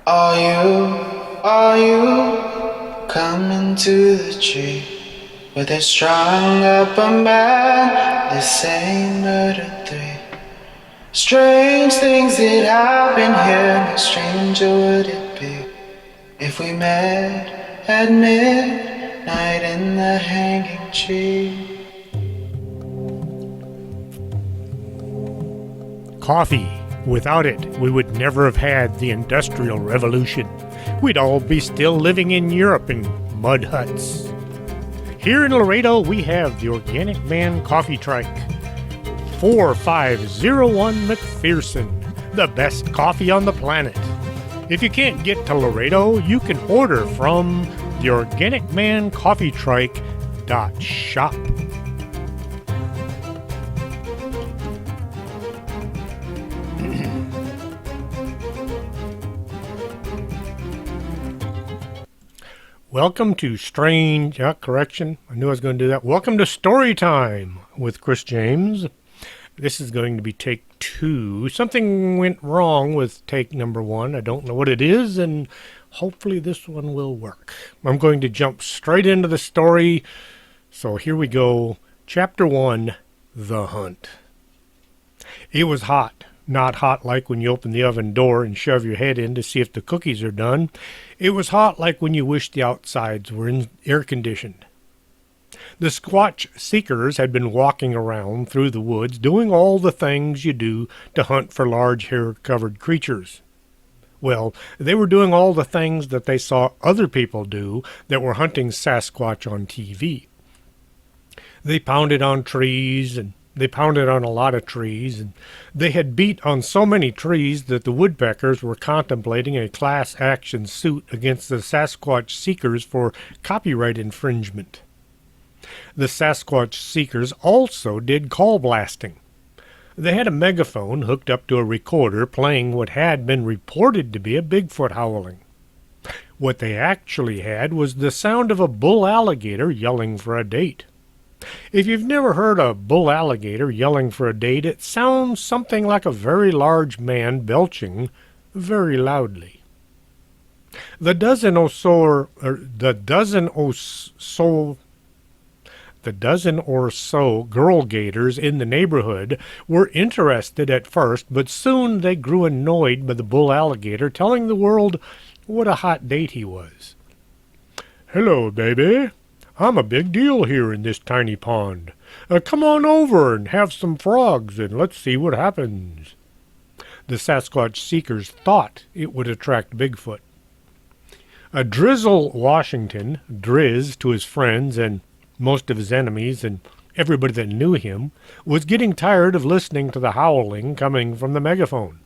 Are you coming to the tree where they strung up a man? They say murder three. Strange things that happen here, no stranger would it be if we met at midnight in the hanging tree. Coffee. Without it, we would never have had the Industrial Revolution. We'd all be still living in Europe in mud huts. Here in Laredo, we have the Organic Man Coffee Trike. 4501 McPherson, the best coffee on the planet. If you can't get to Laredo, you can order from the organicmancoffeetrike.shop. Welcome to correction. I knew I was going to do that. Welcome to Story Time with Chris James. This is going to be take 2. Something went wrong with take number 1. I don't know what it is, and hopefully this one will work. I'm going to jump straight into the story. So here we go. Chapter 1, The Hunt. It was hot. Not hot like when you open the oven door and shove your head in to see if the cookies are done. It was hot like when you wish the outsides were air-conditioned. The Squatch seekers had been walking around through the woods doing all the things you do to hunt for large hair-covered creatures. Well, they were doing all the things that they saw other people do that were hunting Sasquatch on TV. They pounded on trees and they pounded on a lot of trees, and they had beat on so many trees that the woodpeckers were contemplating a class action suit against the Sasquatch seekers for copyright infringement. The Sasquatch seekers also did call blasting. They had a megaphone hooked up to a recorder playing what had been reported to be a Bigfoot howling. What they actually had was the sound of a bull alligator yelling for a date. If you've never heard a bull alligator yelling for a date, it sounds something like a very large man belching very loudly. The dozen or so girl gators in the neighborhood were interested at first, but soon they grew annoyed by the bull alligator telling the world what a hot date he was. "Hello, baby. I'm a big deal here in this tiny pond. Come on over and have some frogs, and let's see what happens." The Sasquatch seekers thought it would attract Bigfoot. Drizzle Washington, Driz to his friends and most of his enemies and everybody that knew him, was getting tired of listening to the howling coming from the megaphone.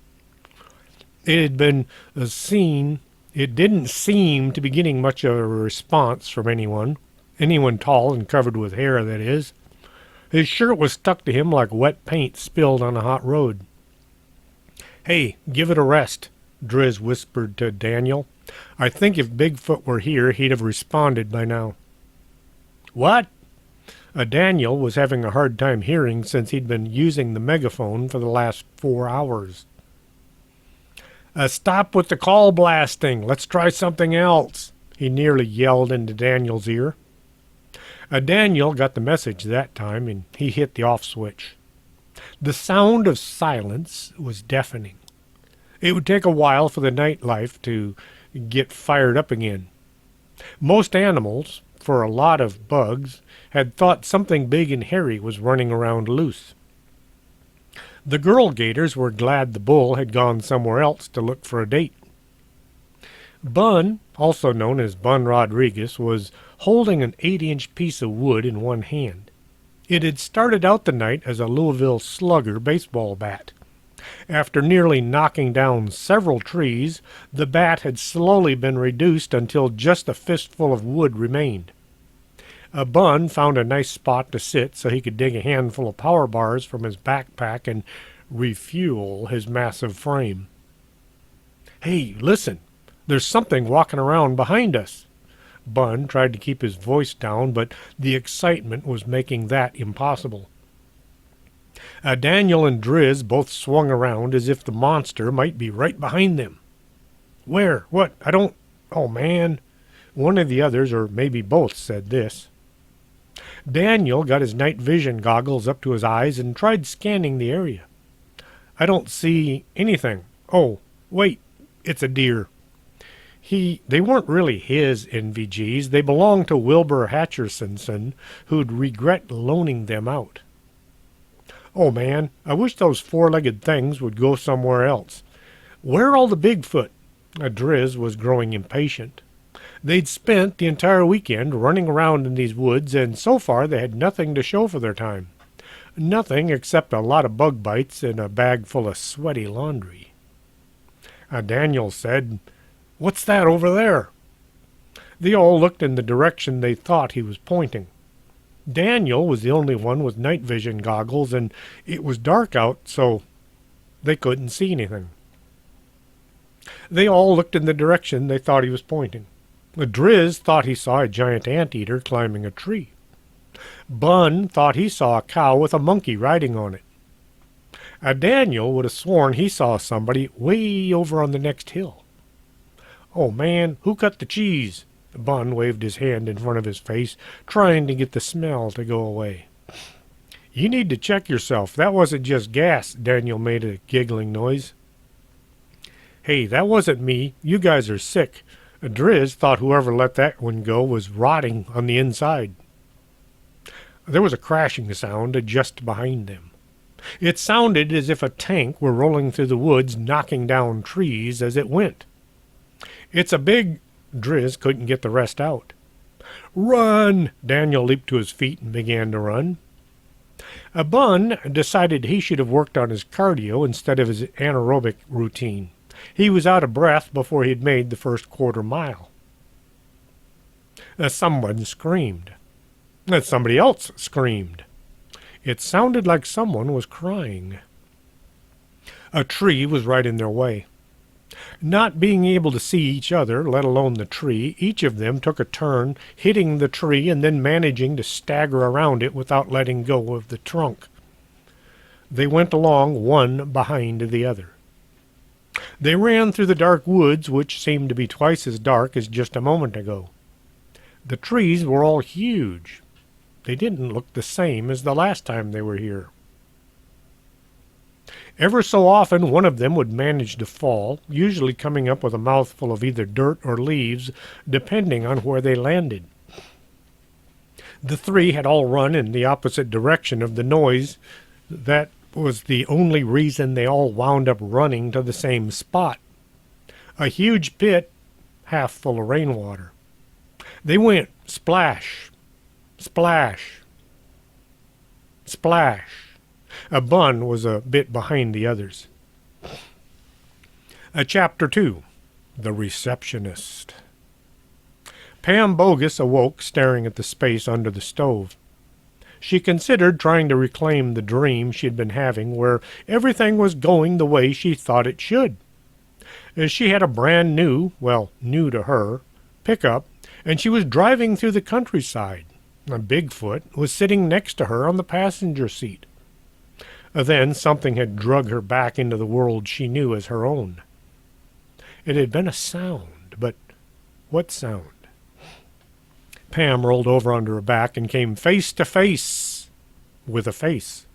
It didn't seem to be getting much of a response from anyone tall and covered with hair, that is. His shirt was stuck to him like wet paint spilled on a hot road. "Hey, give it a rest," Driz whispered to Daniel. "I think if Bigfoot were here, he'd have responded by now." "What?" Daniel was having a hard time hearing since he'd been using the megaphone for the last 4 hours. "Stop with the call blasting. Let's try something else," he nearly yelled into Daniel's ear. Daniel got the message that time, and he hit the off switch. The sound of silence was deafening. It would take a while for the nightlife to get fired up again. Most animals, for a lot of bugs, had thought something big and hairy was running around loose. The girl gators were glad the bull had gone somewhere else to look for a date. Bun, also known as Bun Rodriguez, was holding an 8-inch piece of wood in one hand. It had started out the night as a Louisville Slugger baseball bat. After nearly knocking down several trees, the bat had slowly been reduced until just a fistful of wood remained. Bun found a nice spot to sit so he could dig a handful of power bars from his backpack and refuel his massive frame. "Hey, listen! There's something walking around behind us." Bun tried to keep his voice down, but the excitement was making that impossible. Daniel and Driz both swung around as if the monster might be right behind them. Where? What? I don't... Oh, man. One of the others, or maybe both, said this. Daniel got his night vision goggles up to his eyes and tried scanning the area. I don't see anything. Oh, wait, it's a deer. They weren't really his NVGs. They belonged to Wilbur Hatcherson, who'd regret loaning them out. Oh, man, I wish those four-legged things would go somewhere else. Where are all the Bigfoot? Driz was growing impatient. They'd spent the entire weekend running around in these woods, and so far they had nothing to show for their time. Nothing except a lot of bug bites and a bag full of sweaty laundry. Daniel said, "What's that over there?" They all looked in the direction they thought he was pointing. Daniel was the only one with night vision goggles, and it was dark out, so they couldn't see anything. They all looked in the direction they thought he was pointing. Driz thought he saw a giant anteater climbing a tree. Bun thought he saw a cow with a monkey riding on it. Daniel would have sworn he saw somebody way over on the next hill. Oh, man, who cut the cheese? Bun waved his hand in front of his face, trying to get the smell to go away. You need to check yourself. That wasn't just gas. Daniel made a giggling noise. Hey, that wasn't me. You guys are sick. Driz thought whoever let that one go was rotting on the inside. There was a crashing sound just behind them. It sounded as if a tank were rolling through the woods, knocking down trees as it went. It's a big... Driz couldn't get the rest out. Run! Daniel leaped to his feet and began to run. Bun decided he should have worked on his cardio instead of his anaerobic routine. He was out of breath before he had made the first quarter mile. Someone screamed. Somebody else screamed. It sounded like someone was crying. A tree was right in their way. Not being able to see each other, let alone the tree, each of them took a turn, hitting the tree and then managing to stagger around it without letting go of the trunk. They went along one behind the other. They ran through the dark woods, which seemed to be twice as dark as just a moment ago. The trees were all huge. They didn't look the same as the last time they were here. Ever so often one of them would manage to fall, usually coming up with a mouthful of either dirt or leaves, depending on where they landed. The three had all run in the opposite direction of the noise. That was the only reason they all wound up running to the same spot. A huge pit, half full of rainwater. They went splash, splash, splash. Bun was a bit behind the others. Chapter 2. The Receptionist. Pam Bogus awoke staring at the space under the stove. She considered trying to reclaim the dream she had been having where everything was going the way she thought it should. She had a brand new, well, new to her, pickup, and she was driving through the countryside. Bigfoot was sitting next to her on the passenger seat. Then something had drug her back into the world she knew as her own. It had been a sound, but what sound? Pam rolled over onto her back and came face to face with a face.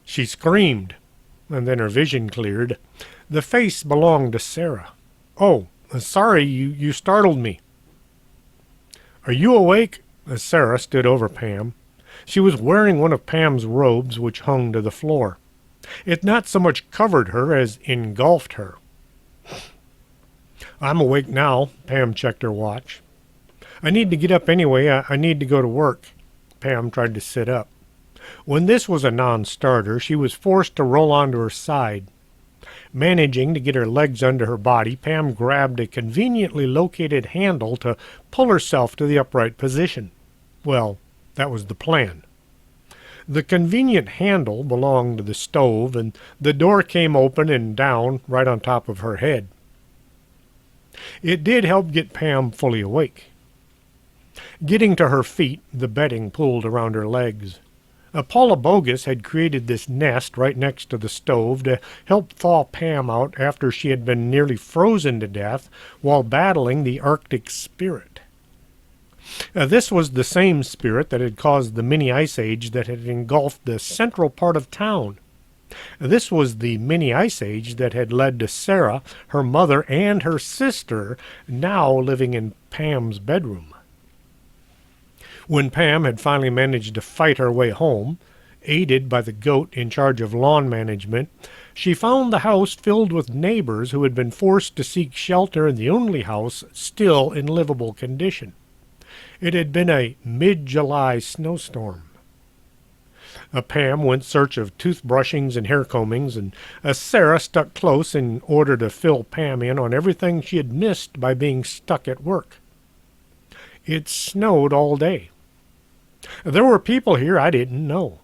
She screamed, and then her vision cleared. The face belonged to Sarah. "Oh, sorry, you startled me." "Are you awake?" Sarah stood over Pam. She was wearing one of Pam's robes, which hung to the floor. It not so much covered her as engulfed her. "I'm awake now." Pam checked her watch. "I need to get up anyway. I need to go to work." Pam tried to sit up. When this was a non-starter, she was forced to roll onto her side. Managing to get her legs under her body, Pam grabbed a conveniently located handle to pull herself to the upright position. Well, that was the plan. The convenient handle belonged to the stove, and the door came open and down right on top of her head. It did help get Pam fully awake. Getting to her feet, the bedding pulled around her legs. Paula Bogus had created this nest right next to the stove to help thaw Pam out after she had been nearly frozen to death while battling the Arctic spirit. This was the same spirit that had caused the mini ice age that had engulfed the central part of town. This was the mini ice age that had led to Sarah, her mother, and her sister now living in Pam's bedroom. When Pam had finally managed to fight her way home, aided by the goat in charge of lawn management, she found the house filled with neighbors who had been forced to seek shelter in the only house still in livable condition. It had been a mid-July snowstorm. Pam went in search of toothbrushings and hair combings, and Sarah stuck close in order to fill Pam in on everything she had missed by being stuck at work. It snowed all day. There were people here I didn't know.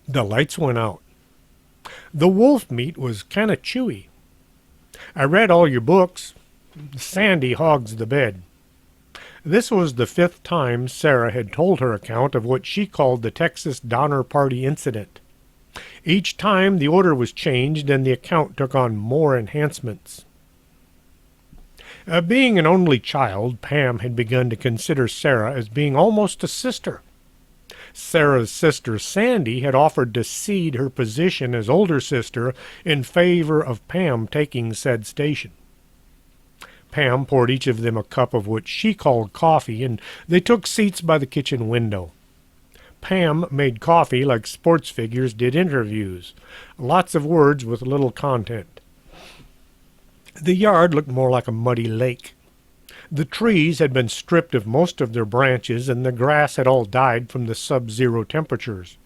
The lights went out. The wolf meat was kind of chewy. I read all your books. Sandy hogs the bed. This was the 5th time Sarah had told her account of what she called the Texas Donner Party incident. Each time the order was changed and the account took on more enhancements. Being an only child, Pam had begun to consider Sarah as being almost a sister. Sarah's sister Sandy had offered to cede her position as older sister in favor of Pam taking said station. Pam poured each of them a cup of what she called coffee, and they took seats by the kitchen window. Pam made coffee like sports figures did interviews, lots of words with little content. The yard looked more like a muddy lake. The trees had been stripped of most of their branches, and the grass had all died from the sub-zero temperatures.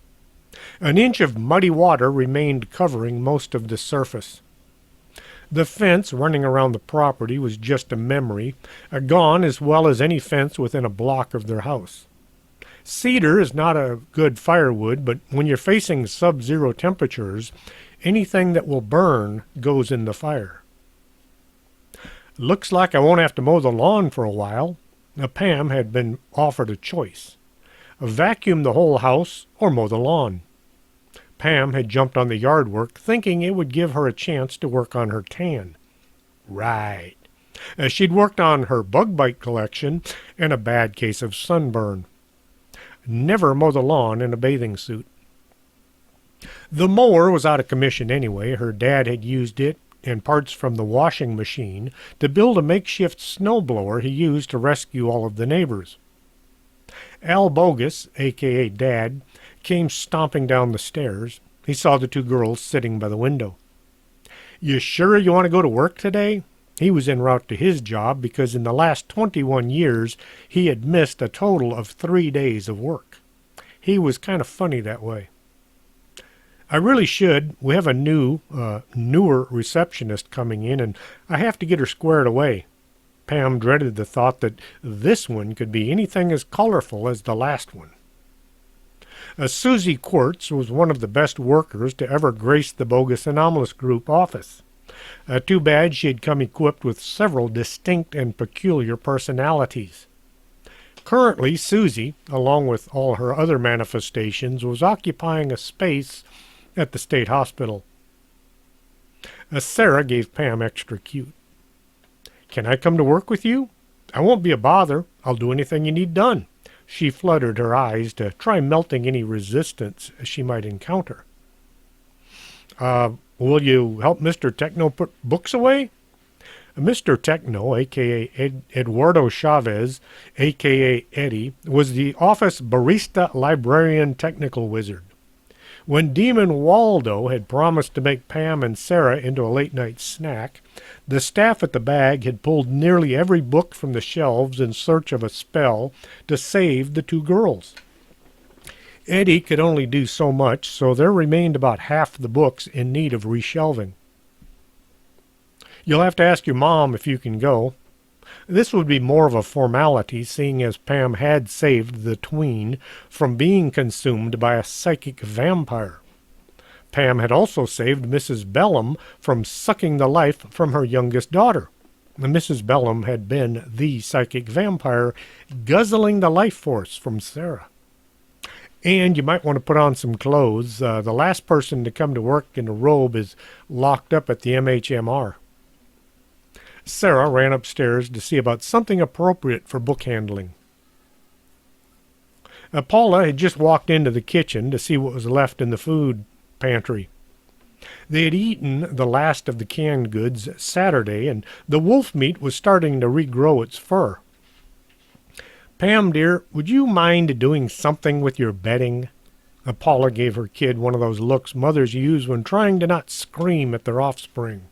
An inch of muddy water remained covering most of the surface. The fence running around the property was just a memory, gone as well as any fence within a block of their house. Cedar is not a good firewood, but when you're facing sub-zero temperatures, anything that will burn goes in the fire. Looks like I won't have to mow the lawn for a while. Pam had been offered a choice. Vacuum the whole house or mow the lawn. Pam had jumped on the yard work, thinking it would give her a chance to work on her tan. Right. She'd worked on her bug bite collection and a bad case of sunburn. Never mow the lawn in a bathing suit. The mower was out of commission anyway. Her dad had used it and parts from the washing machine to build a makeshift snowblower he used to rescue all of the neighbors. Al Bogus, a.k.a. Dad, came stomping down the stairs. He saw the 2 girls sitting by the window. "You sure you want to go to work today?" He was en route to his job because in the last 21 years he had missed a total of 3 days of work. He was kind of funny that way. "I really should. We have a newer receptionist coming in, and I have to get her squared away." Pam dreaded the thought that this one could be anything as colorful as the last one. Susie Quartz was one of the best workers to ever grace the Bogus Anomalous Group office. Too bad she had come equipped with several distinct and peculiar personalities. Currently, Susie, along with all her other manifestations, was occupying a space at the state hospital. Sarah gave Pam extra cute. "Can I come to work with you? I won't be a bother. I'll do anything you need done." She fluttered her eyes to try melting any resistance she might encounter. Will you help Mr. Techno put books away?" Mr. Techno, a.k.a. Eduardo Chavez, a.k.a. Eddie, was the office barista librarian technical wizard. When Demon Waldo had promised to make Pam and Sarah into a late-night snack, the staff at the BAG had pulled nearly every book from the shelves in search of a spell to save the 2 girls. Eddie could only do so much, so there remained about half the books in need of reshelving. "You'll have to ask your mom if you can go." This would be more of a formality, seeing as Pam had saved the tween from being consumed by a psychic vampire. Pam had also saved Mrs. Bellum from sucking the life from her youngest daughter. Mrs. Bellum had been the psychic vampire, guzzling the life force from Sarah. And you might want to put on some clothes. The last person to come to work in a robe is locked up at the MHMR. Sarah ran upstairs to see about something appropriate for book handling. Paula had just walked into the kitchen to see what was left in the food pantry. They had eaten the last of the canned goods Saturday, and the wolf meat was starting to regrow its fur. "Pam, dear, would you mind doing something with your bedding?" Paula gave her kid one of those looks mothers use when trying to not scream at their offspring.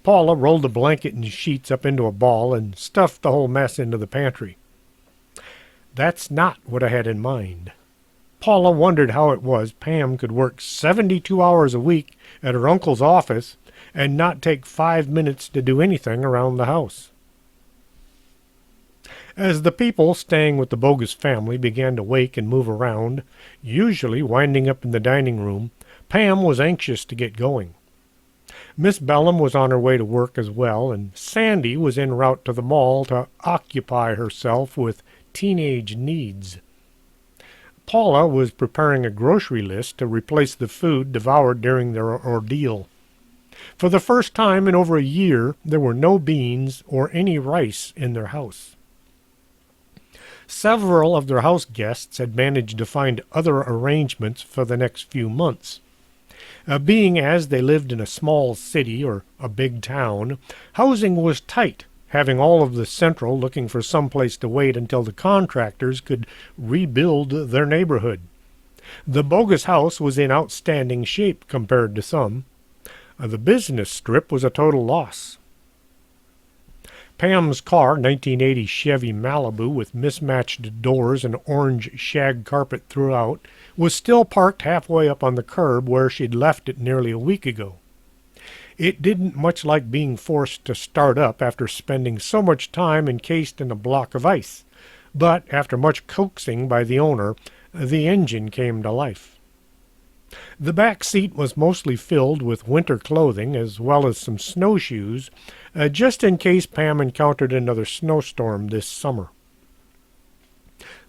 Paula rolled the blanket and sheets up into a ball and stuffed the whole mess into the pantry. "That's not what I had in mind." Paula wondered how it was Pam could work 72 hours a week at her uncle's office and not take 5 minutes to do anything around the house. As the people staying with the Bogus family began to wake and move around, usually winding up in the dining room, Pam was anxious to get going. Miss Bellum was on her way to work as well, and Sandy was en route to the mall to occupy herself with teenage needs. Paula was preparing a grocery list to replace the food devoured during their ordeal. For the first time in over a year, there were no beans or any rice in their house. Several of their house guests had managed to find other arrangements for the next few months. Being as they lived in a small city or a big town, housing was tight, having all of the Central looking for some place to wait until the contractors could rebuild their neighborhood. The Bogus house was in outstanding shape compared to some. The business strip was a total loss. Pam's car, 1980 Chevy Malibu with mismatched doors and orange shag carpet throughout, was still parked halfway up on the curb where she'd left it nearly a week ago. It didn't much like being forced to start up after spending so much time encased in a block of ice, but after much coaxing by the owner, the engine came to life. The back seat was mostly filled with winter clothing as well as some snowshoes, just in case Pam encountered another snowstorm this summer.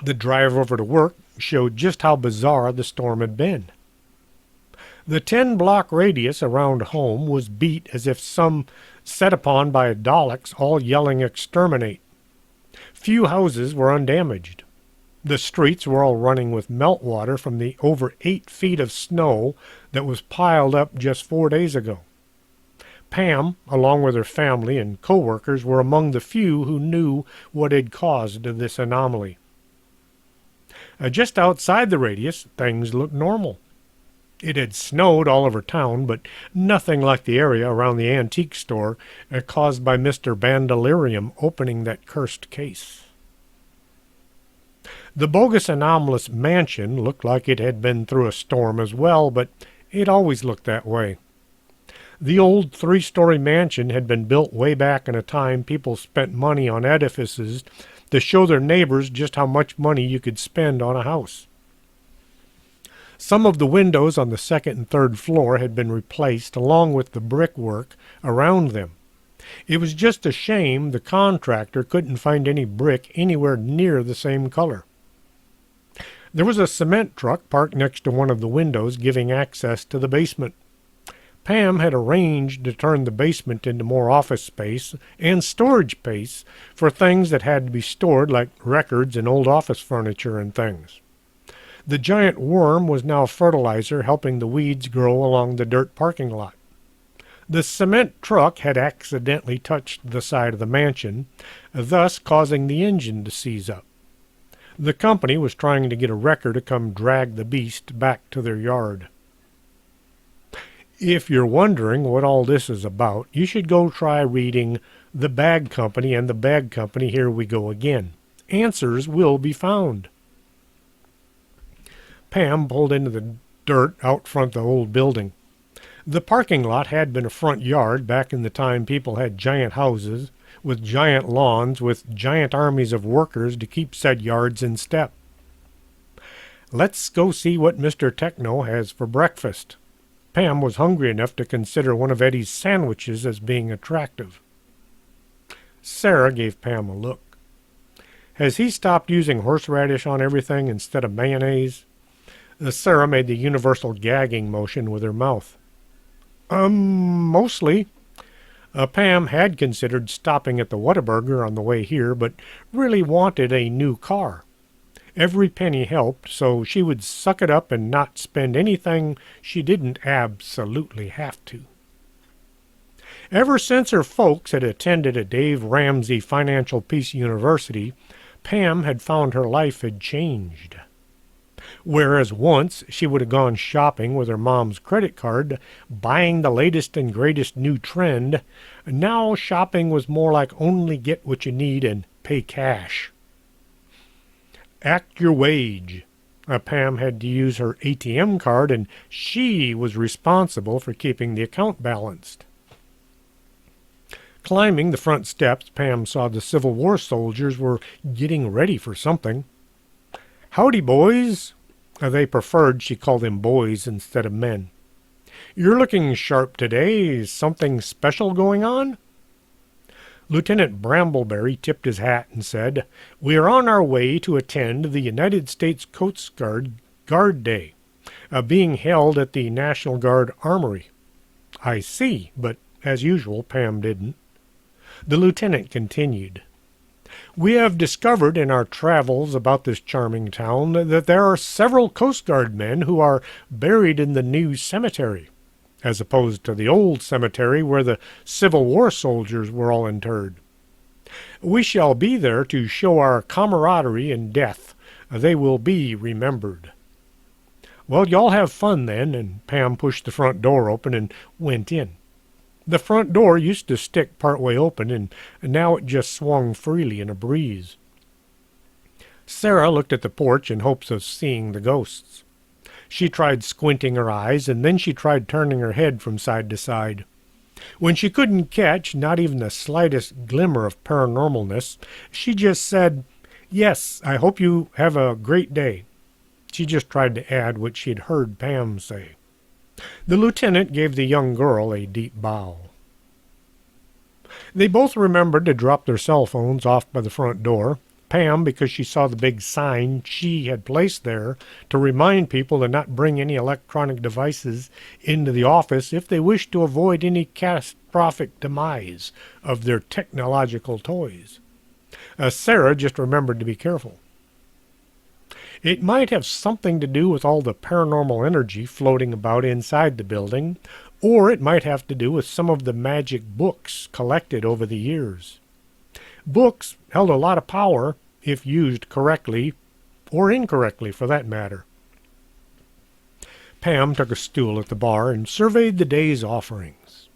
The drive over to work showed just how bizarre the storm had been. The 10-block radius around home was beat as if some set upon by Daleks all yelling exterminate. Few houses were undamaged. The streets were all running with meltwater from the over 8 feet of snow that was piled up just 4 days ago. Pam, along with her family and co-workers, were among the few who knew what had caused this anomaly. Just outside the radius, things looked normal. It had snowed all over town, but nothing like the area around the antique store caused by Mr. Bandolerium opening that cursed case. The Bogus anomalous mansion looked like it had been through a storm as well, but it always looked that way. The old 3-story mansion had been built way back in a time people spent money on edifices to show their neighbors just how much money you could spend on a house. Some of the windows on the 2nd and 3rd floor had been replaced along with the brickwork around them. It was just a shame the contractor couldn't find any brick anywhere near the same color. There was a cement truck parked next to one of the windows giving access to the basement. Pam had arranged to turn the basement into more office space and storage space for things that had to be stored like records and old office furniture and things. The giant worm was now fertilizer helping the weeds grow along the dirt parking lot. The cement truck had accidentally touched the side of the mansion, thus causing the engine to seize up. The company was trying to get a wrecker to come drag the beast back to their yard. If you're wondering what all this is about, you should go try reading The BAG Company and The BAG Company Here We Go Again. Answers will be found. Pam pulled into the dirt out front of the old building. The parking lot had been a front yard back in the time people had giant houses with giant lawns with giant armies of workers to keep said yards in step. Let's go see what Mr. Techno has for breakfast. Pam was hungry enough to consider one of Eddie's sandwiches as being attractive. Sarah gave Pam a look. Has he stopped using horseradish on everything instead of mayonnaise? Sarah made the universal gagging motion with her mouth. Mostly. Pam had considered stopping at the Whataburger on the way here, but really wanted a new car. Every penny helped, so she would suck it up and not spend anything she didn't absolutely have to. Ever since her folks had attended a Dave Ramsey Financial Peace University, Pam had found her life had changed. Whereas once she would have gone shopping with her mom's credit card, buying the latest and greatest new trend, now shopping was more like only get what you need and pay cash. Act your wage. Pam had to use her ATM card, and she was responsible for keeping the account balanced. Climbing the front steps, Pam saw the Civil War soldiers were getting ready for something. Howdy, boys. They preferred she called them boys instead of men. You're looking sharp today. Is something special going on? Lieutenant Brambleberry tipped his hat and said, "We are on our way to attend the United States Coast Guard Guard Day, being held at the National Guard Armory." I see, but as usual, Pam didn't. The lieutenant continued, "We have discovered in our travels about this charming town that there are several Coast Guard men who are buried in the new cemetery, as opposed to the old cemetery where the Civil War soldiers were all interred. We shall be there to show our camaraderie in death. They will be remembered." "Well, y'all have fun then," and Pam pushed the front door open and went in. The front door used to stick partway open, and now it just swung freely in a breeze. Sarah looked at the porch in hopes of seeing the ghosts. She tried squinting her eyes, and then she tried turning her head from side to side. When she couldn't catch not even the slightest glimmer of paranormalness, she just said, "Yes, I hope you have a great day." She just tried to add what she'd heard Pam say. The lieutenant gave the young girl a deep bow. They both remembered to drop their cell phones off by the front door. Pam, because she saw the big sign she had placed there to remind people to not bring any electronic devices into the office if they wished to avoid any catastrophic demise of their technological toys. Sarah just remembered to be careful. It might have something to do with all the paranormal energy floating about inside the building, or it might have to do with some of the magic books collected over the years. Books held a lot of power if used correctly, or incorrectly for that matter. Pam took a stool at the bar and surveyed the day's offerings.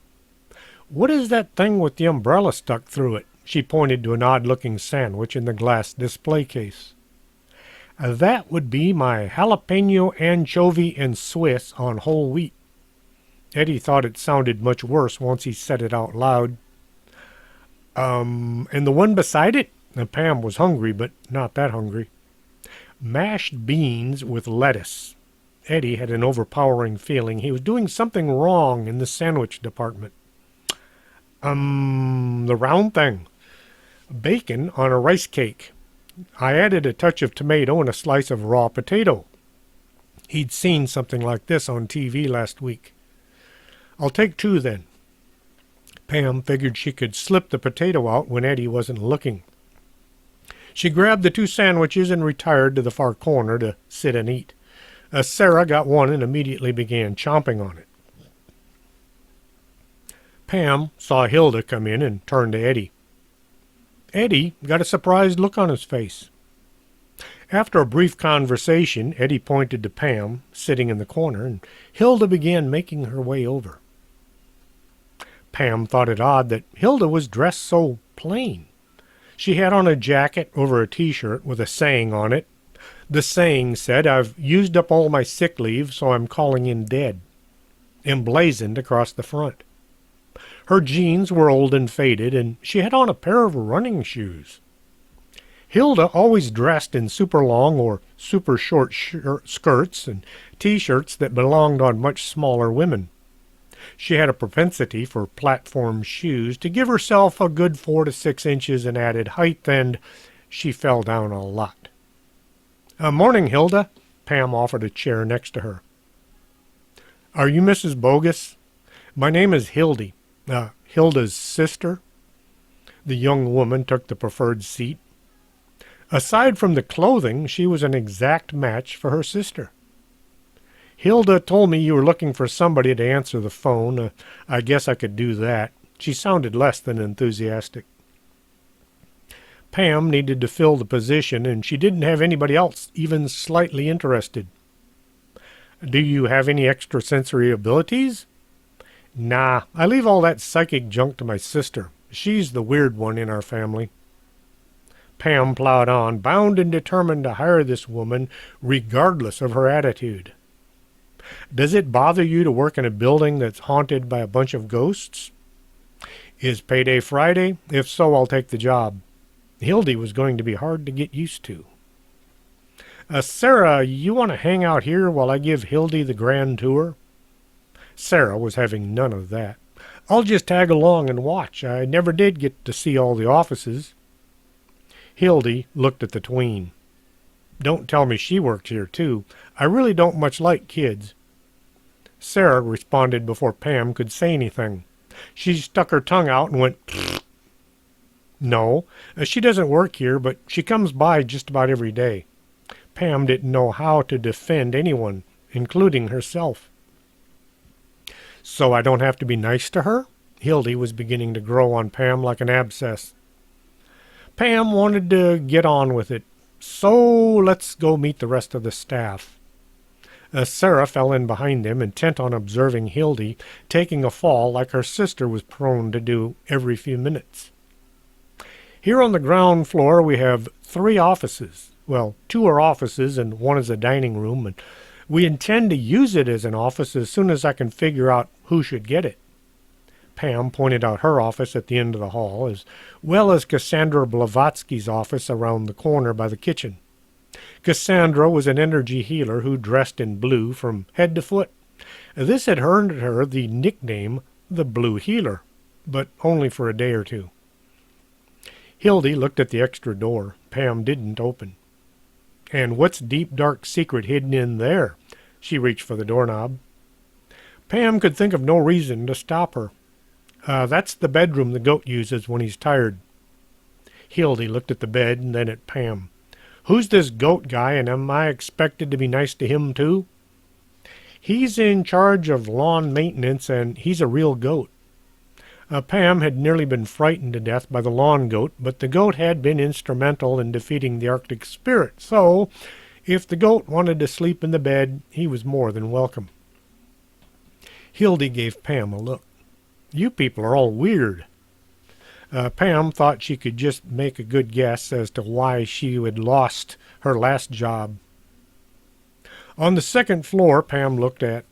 "What is that thing with the umbrella stuck through it?" She pointed to an odd-looking sandwich in the glass display case. "That would be my jalapeno anchovy and Swiss on whole wheat." Eddie thought it sounded much worse once he said it out loud. And the one beside it?" Pam was hungry, but not that hungry. "Mashed beans with lettuce." Eddie had an overpowering feeling he was doing something wrong in the sandwich department. The round thing. Bacon on a rice cake. I added a touch of tomato and a slice of raw potato." He'd seen something like this on TV last week. "I'll take 2 then." Pam figured she could slip the potato out when Eddie wasn't looking. She grabbed the 2 sandwiches and retired to the far corner to sit and eat. Sarah got one and immediately began chomping on it. Pam saw Hilda come in and turned to Eddie. Eddie got a surprised look on his face. After a brief conversation, Eddie pointed to Pam, sitting in the corner, and Hilda began making her way over. Pam thought it odd that Hilda was dressed so plain. She had on a jacket over a T-shirt with a saying on it. The saying said, "I've used up all my sick leave, so I'm calling in dead," emblazoned across the front. Her jeans were old and faded, and she had on a pair of running shoes. Hilda always dressed in super long or super short skirts and T-shirts that belonged on much smaller women. She had a propensity for platform shoes to give herself a good 4 to 6 inches in added height, and she fell down a lot. "Morning, Hilda." Pam offered a chair next to her. "Are you Mrs. Bogus? My name is Hildy, Hilda's sister." The young woman took the preferred seat. Aside from the clothing, she was an exact match for her sister. "Hilda told me you were looking for somebody to answer the phone. I guess I could do that." She sounded less than enthusiastic. Pam needed to fill the position, and she didn't have anybody else even slightly interested. "Do you have any extrasensory abilities?" "Nah, I leave all that psychic junk to my sister. She's the weird one in our family." Pam plowed on, bound and determined to hire this woman regardless of her attitude. "Does it bother you to work in a building that's haunted by a bunch of ghosts?" "Is payday Friday? If so, I'll take the job." Hildy was going to be hard to get used to. "Sarah, you want to hang out here while I give Hildy the grand tour?" Sarah was having none of that. "I'll just tag along and watch. I never did get to see all the offices." Hildy looked at the tween. "Don't tell me she works here, too. I really don't much like kids." Sarah responded before Pam could say anything. She stuck her tongue out and went, "Pfft." "No, she doesn't work here, but she comes by just about every day." Pam didn't know how to defend anyone, including herself. "So I don't have to be nice to her?" Hildy was beginning to grow on Pam like an abscess. Pam wanted to get on with it. "So let's go meet the rest of the staff." Sarah fell in behind them, intent on observing Hildy taking a fall like her sister was prone to do every few minutes. "Here on the ground floor we have 3 offices. Well, 2 are offices and 1 is a dining room, and we intend to use it as an office as soon as I can figure out who should get it." Pam pointed out her office at the end of the hall, as well as Cassandra Blavatsky's office around the corner by the kitchen. Cassandra was an energy healer who dressed in blue from head to foot. This had earned her the nickname the Blue Healer, but only for a day or two. Hildy looked at the extra door. Pam didn't open. "And what's deep, dark secret hidden in there?" She reached for the doorknob. Pam could think of no reason to stop her. That's the bedroom the goat uses when he's tired." Hildy looked at the bed and then at Pam. "Who's this goat guy, and am I expected to be nice to him too?" "He's in charge of lawn maintenance, and he's a real goat." Pam had nearly been frightened to death by the lawn goat, but the goat had been instrumental in defeating the Arctic spirit, so if the goat wanted to sleep in the bed, he was more than welcome. Hildy gave Pam a look. "You people are all weird." Pam thought she could just make a good guess as to why she had lost her last job. On the 2nd floor, Pam looked at,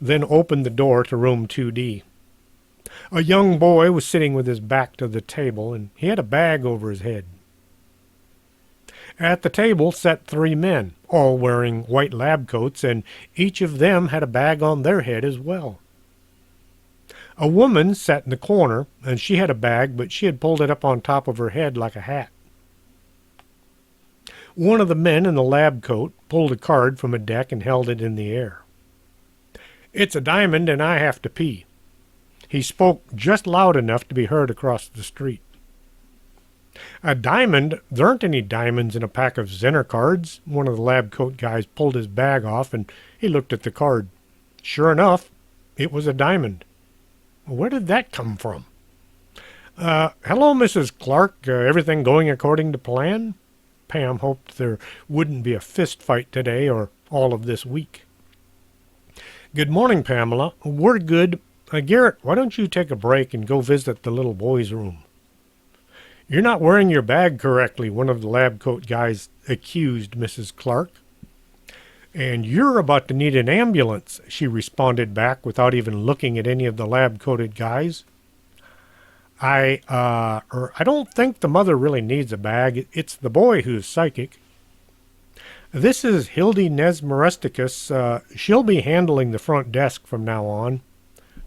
then opened the door to room 2D. A young boy was sitting with his back to the table, and he had a bag over his head. At the table sat 3 men, all wearing white lab coats, and each of them had a bag on their head as well. A woman sat in the corner, and she had a bag, but she had pulled it up on top of her head like a hat. One of the men in the lab coat pulled a card from a deck and held it in the air. "It's a diamond, and I have to pee." He spoke just loud enough to be heard across the street. "A diamond? There aren't any diamonds in a pack of Zenner cards." One of the lab coat guys pulled his bag off, and he looked at the card. Sure enough, it was a diamond. Where did that come from? Hello, Mrs. Clark. Everything going according to plan?" Pam hoped there wouldn't be a fist fight today or all of this week. "Good morning, Pamela. We're good. Garrett, why don't you take a break and go visit the little boy's room?" "You're not wearing your bag correctly," one of the lab coat guys accused Mrs. Clark. "And you're about to need an ambulance," she responded back without even looking at any of the lab-coated guys. I don't think the mother really needs a bag. It's the boy who's psychic." "This is Hildy Nesmeristicus. She'll be handling the front desk from now on."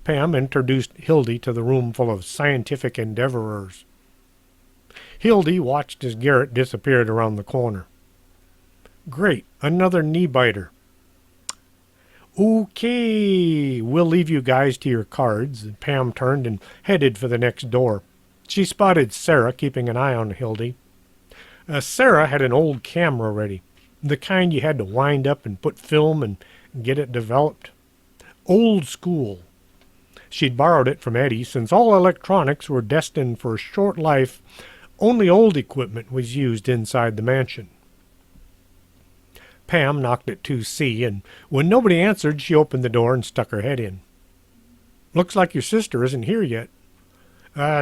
Pam introduced Hildy to the room full of scientific endeavorers. Hildy watched as Garrett disappeared around the corner. Great, another knee biter. Okay, we'll leave you guys to your cards. Pam turned and headed for the next door. She spotted Sarah keeping an eye on Hildy. Sarah had an old camera ready, the kind you had to wind up and put film and get it developed. Old school. She'd borrowed it from Eddie. Since all electronics were destined for a short life, only old equipment was used inside the mansion. Pam knocked at 2C, and when nobody answered, she opened the door and stuck her head in. "Looks like your sister isn't here yet."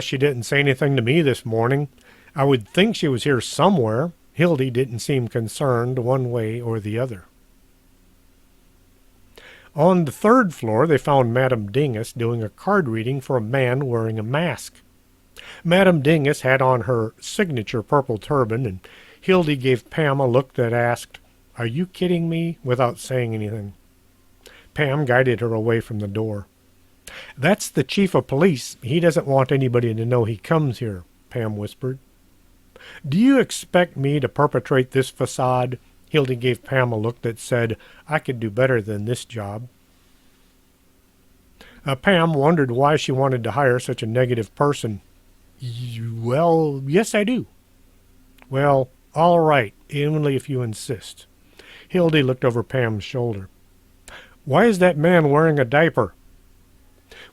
She didn't say anything to me this morning. I would think she was here somewhere." Hildy didn't seem concerned one way or the other. On the third floor, they found Madame Dingus doing a card reading for a man wearing a mask. Madame Dingus had on her signature purple turban, and Hildy gave Pam a look that asked, "Are you kidding me?" without saying anything. Pam guided her away from the door. "That's the chief of police. He doesn't want anybody to know he comes here," Pam whispered. "Do you expect me to perpetrate this facade?" Hildy gave Pam a look that said, "I could do better than this job." Pam wondered why she wanted to hire such a negative person. "Well, yes, I do." "Well, all right, only if you insist." Hildy looked over Pam's shoulder. "Why is that man wearing a diaper?"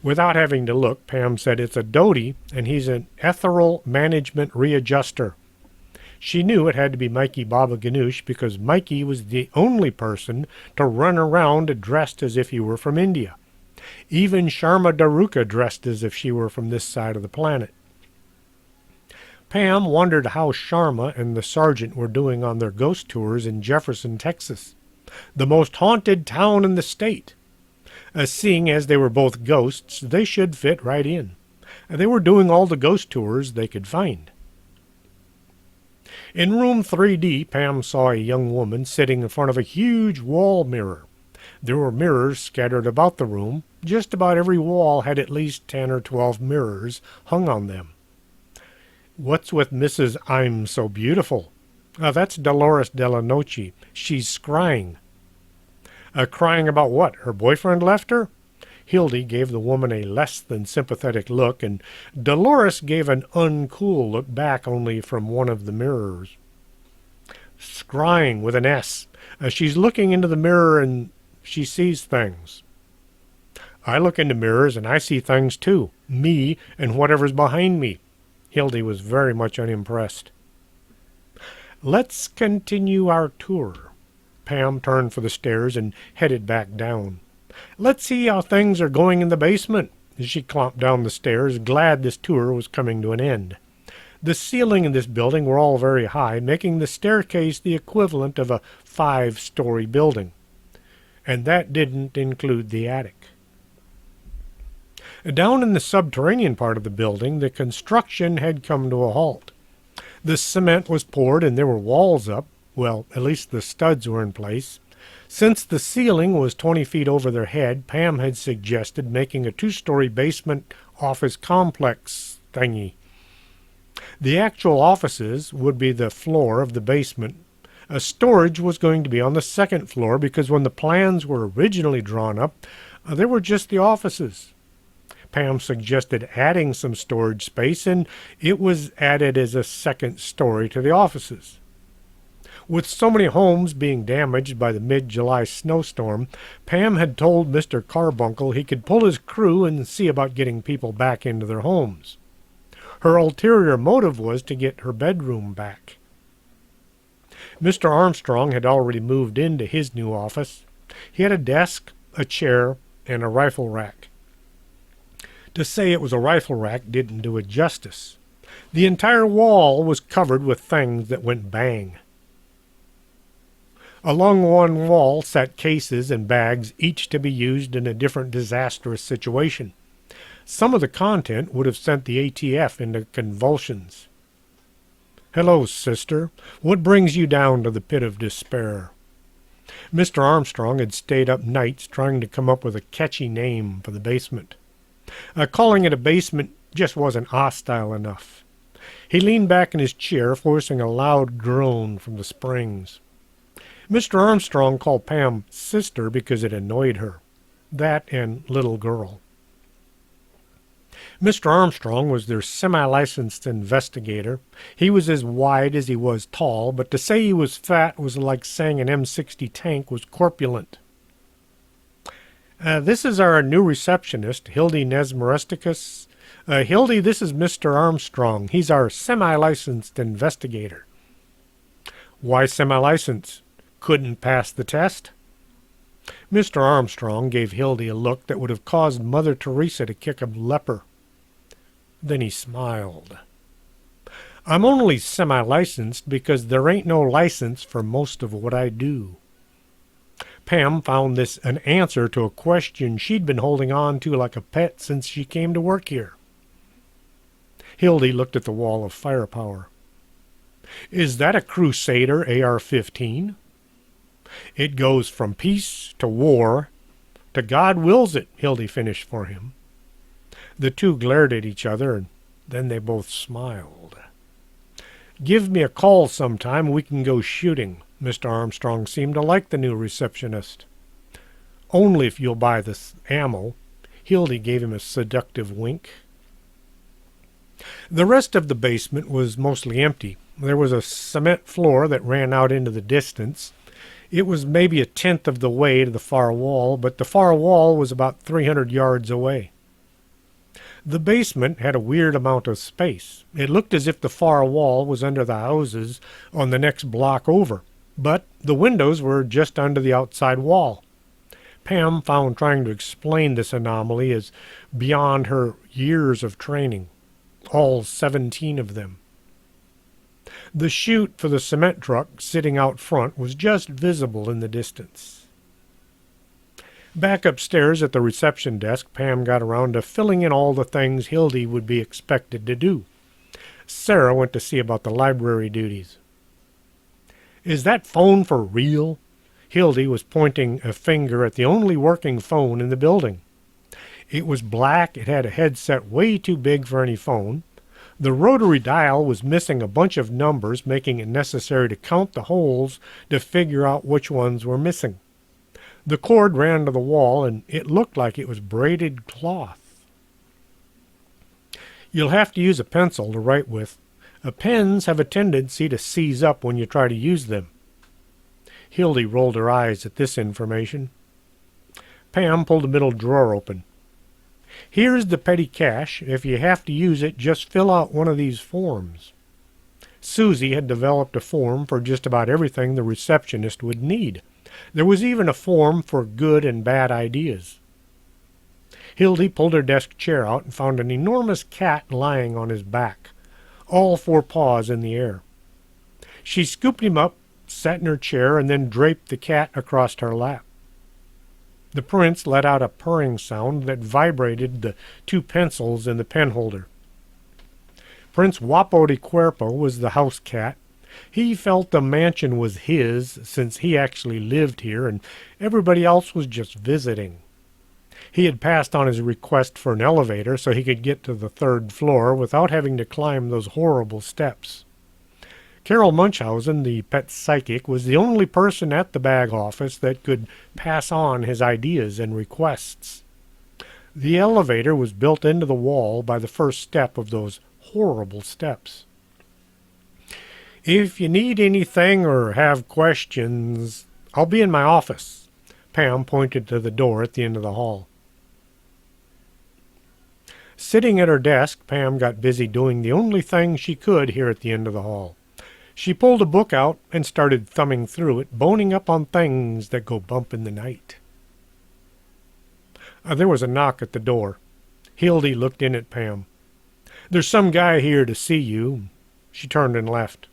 Without having to look, Pam said, "It's a Doty, and he's an ethereal management readjuster." She knew it had to be Mikey Baba Ganoush because Mikey was the only person to run around dressed as if he were from India. Even Sharma Daruka dressed as if she were from this side of the planet. Pam wondered how Sharma and the sergeant were doing on their ghost tours in Jefferson, Texas, the most haunted town in the state. Seeing as they were both ghosts, they should fit right in. They were doing all the ghost tours they could find. In room 3D, Pam saw a young woman sitting in front of a huge wall mirror. There were mirrors scattered about the room. Just about every wall had at least 10 or 12 mirrors hung on them. "What's with Mrs. I'm So Beautiful?" That's Dolores de la Noche. She's crying." Crying about what? Her boyfriend left her?" Hildy gave the woman a less than sympathetic look, and Dolores gave an uncool look back only from one of the mirrors. "Scrying with an S. She's looking into the mirror and she sees things." "I look into mirrors and I see things too. Me and whatever's behind me." Hildy was very much unimpressed. "Let's continue our tour." Pam turned for the stairs and headed back down. "Let's see how things are going in the basement." She clomped down the stairs, glad this tour was coming to an end. The ceiling in this building were all very high, making the staircase the equivalent of a 5-story building. And that didn't include the attic. Down in the subterranean part of the building, the construction had come to a halt. The cement was poured and there were walls up. Well, at least the studs were in place. Since the ceiling was 20 feet over their head, Pam had suggested making a 2-story basement office complex thingy. The actual offices would be the floor of the basement. Storage was going to be on the 2nd floor because when the plans were originally drawn up, there were just the offices. Pam suggested adding some storage space, and it was added as a 2nd story to the offices. With so many homes being damaged by the mid-July snowstorm, Pam had told Mr. Carbuncle he could pull his crew and see about getting people back into their homes. Her ulterior motive was to get her bedroom back. Mr. Armstrong had already moved into his new office. He had a desk, a chair, and a rifle rack. To say it was a rifle rack didn't do it justice. The entire wall was covered with things that went bang. Along one wall sat cases and bags, each to be used in a different disastrous situation. Some of the content would have sent the ATF into convulsions. "Hello, sister. What brings you down to the pit of despair?" Mr. Armstrong had stayed up nights trying to come up with a catchy name for the basement. Calling it a basement just wasn't hostile enough. He leaned back in his chair, forcing a loud groan from the springs. Mr. Armstrong called Pam sister because it annoyed her. That and little girl. Mr. Armstrong was their semi-licensed investigator. He was as wide as he was tall, but to say he was fat was like saying an M60 tank was corpulent. This is our new receptionist, Hilda Nesmeristicus. Hildy, this is Mr. Armstrong. He's our semi-licensed investigator. Why semi-licensed? Couldn't pass the test? Mr. Armstrong gave Hildy a look that would have caused Mother Teresa to kick a leper. Then he smiled. I'm only semi-licensed because there ain't no license for most of what I do. Pam found this an answer to a question she'd been holding on to like a pet since she came to work here. Hildy looked at the wall of firepower. Is that a Crusader AR-15? It goes from peace to war to God wills it, Hildy finished for him. The two glared at each other, and then they both smiled. Give me a call sometime, we can go shooting. Mr. Armstrong seemed to like the new receptionist. Only if you'll buy this ammo. Hildy gave him a seductive wink. The rest of the basement was mostly empty. There was a cement floor that ran out into the distance. It was maybe a tenth of the way to the far wall, but the far wall was about 300 yards away. The basement had a weird amount of space. It looked as if the far wall was under the houses on the next block over, but the windows were just under the outside wall. Pam found trying to explain this anomaly as beyond her years of training, all 17 of them. The chute for the cement truck sitting out front was just visible in the distance. Back upstairs at the reception desk, Pam got around to filling in all the things Hildy would be expected to do. Sarah went to see about the library duties. Is that phone for real? Hildy was pointing a finger at the only working phone in the building. It was black, it had a headset way too big for any phone. The rotary dial was missing a bunch of numbers, making it necessary to count the holes to figure out which ones were missing. The cord ran to the wall, and it looked like it was braided cloth. You'll have to use a pencil to write with. Pens have a tendency to seize up when you try to use them. Hildy rolled her eyes at this information. Pam pulled the middle drawer open. Here's the petty cash. If you have to use it, just fill out one of these forms. Susie had developed a form for just about everything the receptionist would need. There was even a form for good and bad ideas. Hildy pulled her desk chair out and found an enormous cat lying on his back, all four paws in the air. She scooped him up, sat in her chair, and then draped the cat across her lap. The prince let out a purring sound that vibrated the two pencils in the pen holder. Prince Guapo de Cuerpo was the house cat. He felt the mansion was his since he actually lived here and everybody else was just visiting. He had passed on his request for an elevator so he could get to the third floor without having to climb those horrible steps. Carol Munchausen, the pet psychic, was the only person at the BAG office that could pass on his ideas and requests. The elevator was built into the wall by the first step of those horrible steps. If you need anything or have questions, I'll be in my office. Pam pointed to the door at the end of the hall. Sitting at her desk, Pam got busy doing the only thing she could here at the end of the hall. She pulled a book out and started thumbing through it, boning up on things that go bump in the night. There was a knock at the door. Hildy looked in at Pam. There's some guy here to see you. She turned and left.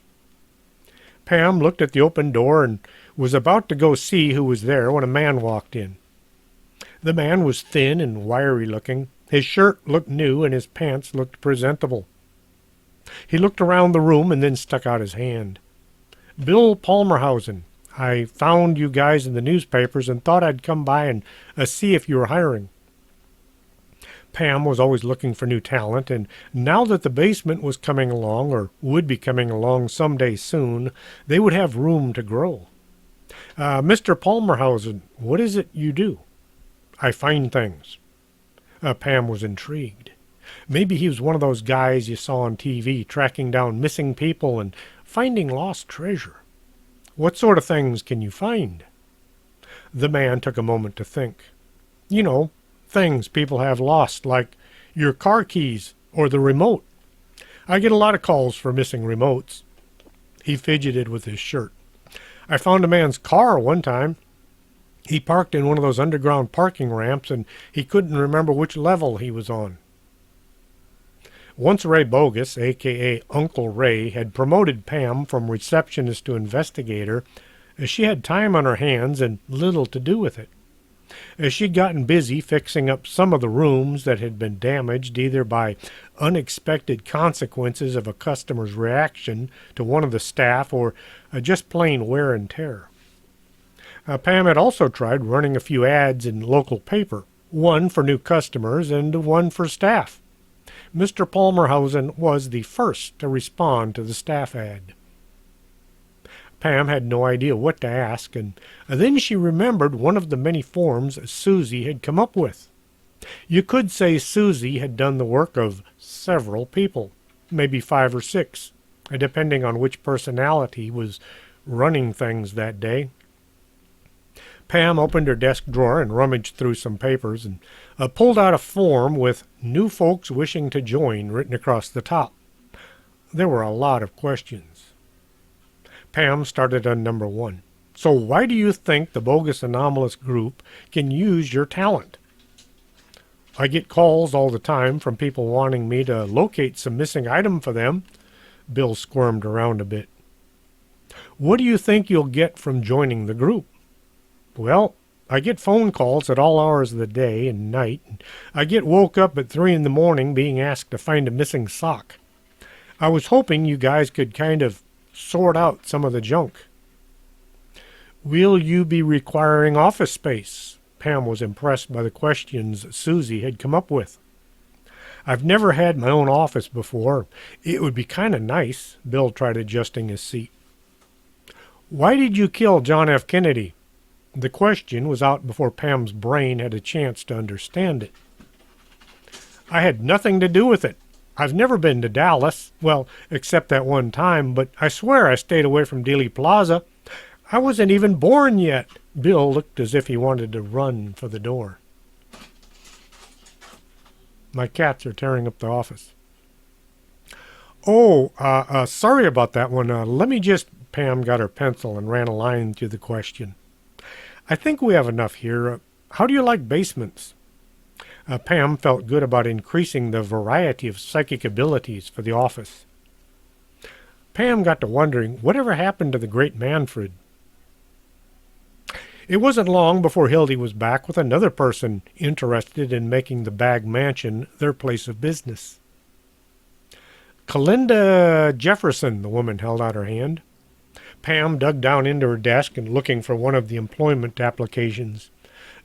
Pam looked at the open door and was about to go see who was there when a man walked in. The man was thin and wiry looking. His shirt looked new and his pants looked presentable. He looked around the room and then stuck out his hand. Bill Palmerhausen, I found you guys in the newspapers and thought I'd come by and see if you were hiring. Pam was always looking for new talent, and now that the basement was coming along, or would be coming along someday soon, they would have room to grow. Mr. Palmerhausen, what is it you do? I find things. Pam was intrigued. Maybe he was one of those guys you saw on TV tracking down missing people and finding lost treasure. What sort of things can you find? The man took a moment to think. You know, things people have lost, like your car keys or the remote. I get a lot of calls for missing remotes. He fidgeted with his shirt. I found a man's car one time. He parked in one of those underground parking ramps, and he couldn't remember which level he was on. Once Ray Bogus, a.k.a. Uncle Ray, had promoted Pam from receptionist to investigator, as she had time on her hands and little to do with it. As she'd gotten busy fixing up some of the rooms that had been damaged either by unexpected consequences of a customer's reaction to one of the staff or just plain wear and tear. Pam had also tried running a few ads in local paper, one for new customers and one for staff. Mr. Palmerhausen was the first to respond to the staff ad. Pam had no idea what to ask, and then she remembered one of the many forms Susie had come up with. You could say Susie had done the work of several people, maybe 5 or 6, depending on which personality was running things that day. Pam opened her desk drawer and rummaged through some papers and pulled out a form with "New folks wishing to join" written across the top. There were a lot of questions. Pam started on number 1. So why do you think the Bogus Anomalous group can use your talent? I get calls all the time from people wanting me to locate some missing item for them. Bill squirmed around a bit. What do you think you'll get from joining the group? Well, I get phone calls at all hours of the day and night. And I get woke up at 3 in the morning being asked to find a missing sock. I was hoping you guys could kind of sort out some of the junk. Will you be requiring office space? Pam was impressed by the questions Susie had come up with. I've never had my own office before. It would be kind of nice. Bill tried adjusting his seat. Why did you kill John F. Kennedy? The question was out before Pam's brain had a chance to understand it. I had nothing to do with it. I've never been to Dallas, well, except that one time, but I swear I stayed away from Dealey Plaza. I wasn't even born yet. Bill looked as if he wanted to run for the door. My cats are tearing up the office. Oh, sorry about that one. Let me just... Pam got her pencil and ran a line through the question. I think we have enough here. How do you like basements? Pam felt good about increasing the variety of psychic abilities for the office. Pam got to wondering whatever happened to the great Manfred. It wasn't long before Hilda was back with another person interested in making the BAG Mansion their place of business. Calinda Jefferson, the woman held out her hand. Pam dug down into her desk and looking for one of the employment applications